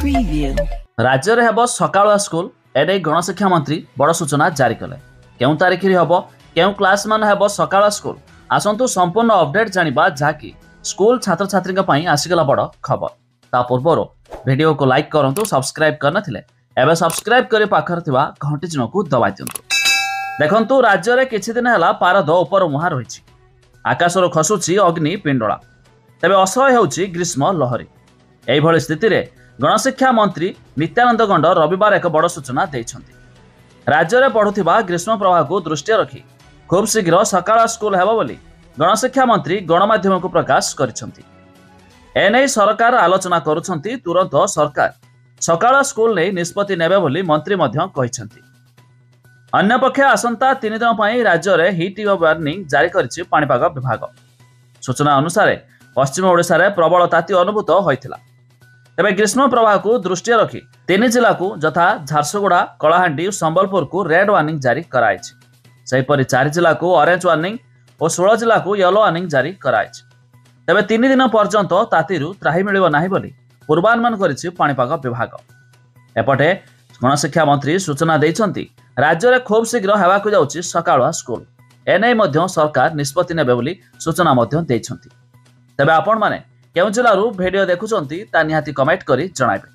Preview. राज्य में हेब सकाळुआ स्कूल एने गणशिक्षा मंत्री बड़ सूचना जारी कले केउ तारीख हेब केउ क्लास मान हेब सकाळुआ स्कूल आसंतु संपूर्ण अपडेट जानिबा जाकि स्कूल छात्र छात्री आसीगला बड़ खबर ता पूर्व वीडियो को लाइक करंतु सब्सक्राइब करनथिले एबे सब्सक्राइब करी पाखर थिबा घंटी चिन्ह को दबाइ दियंतु। देखंतु राज्य में किछि दिन हैला पारद उपर मुहां रहिछि आकाशर खसुछि अग्नि पिंडला तेबे असह्य हेउछि ग्रीष्म लहरी एही भଳି स्थिति रे गणशिक्षा मंत्री नित्यानंद गंड रविवार एक बड़ सूचना देइछन्ति। राज्य में पढ़ुथिबा ग्रीष्म प्रवाह को दृष्टि रखी खूब शीघ्र सकाळ स्कूल हेबो बोली गणशिक्षा मंत्री गणमाध्यम को प्रकाश करिसन्ति। एने सरकार आलोचना करुछन्ति तुरंत सरकार सकाळ स्कूल नै निष्पत्ति नेबे बोली मंत्री मध्य कहिसन्ति। अन्य पक्षे आसंता 3 दिन पई राज्य में हिट वार्निंग जारी करिछि पाणीपाग विभाग। सूचना अनुसार पश्चिम ओडिशा रे प्रबल ताती अनुभूत होइथिला तेबे ग्रीष्म प्रवाह को दृष्टि रखी 3 जिला को यथा झारसुगुड़ा कलाहांडी संबलपुर को रेड वार्निंग जारी कराइछि। सेहिपरि 4 जिला को ऑरेंज वार्निंग और 16 जिला को येलो वार्निंग जारी कराइछि। तेबे 3 दिन पर्यंत तातीरु त्राही मिलिबो नाही बोली पूर्वानुमान करिछि पाणीपाग विभाग। एपटे गणशिक्षा मंत्री सूचना दैछन्ति राज्य में खूब शीघ्र हेबाकु जाउछि सकाळुआ स्कूल एने मध्य सरकार निष्पत्ति नेबे बोली सूचना मध्य दैछन्ति। तेबे आपण माने केउ जिल्लारू वीडियो देखुछन्ति ता निहाती कमेंट करी जणाइबे।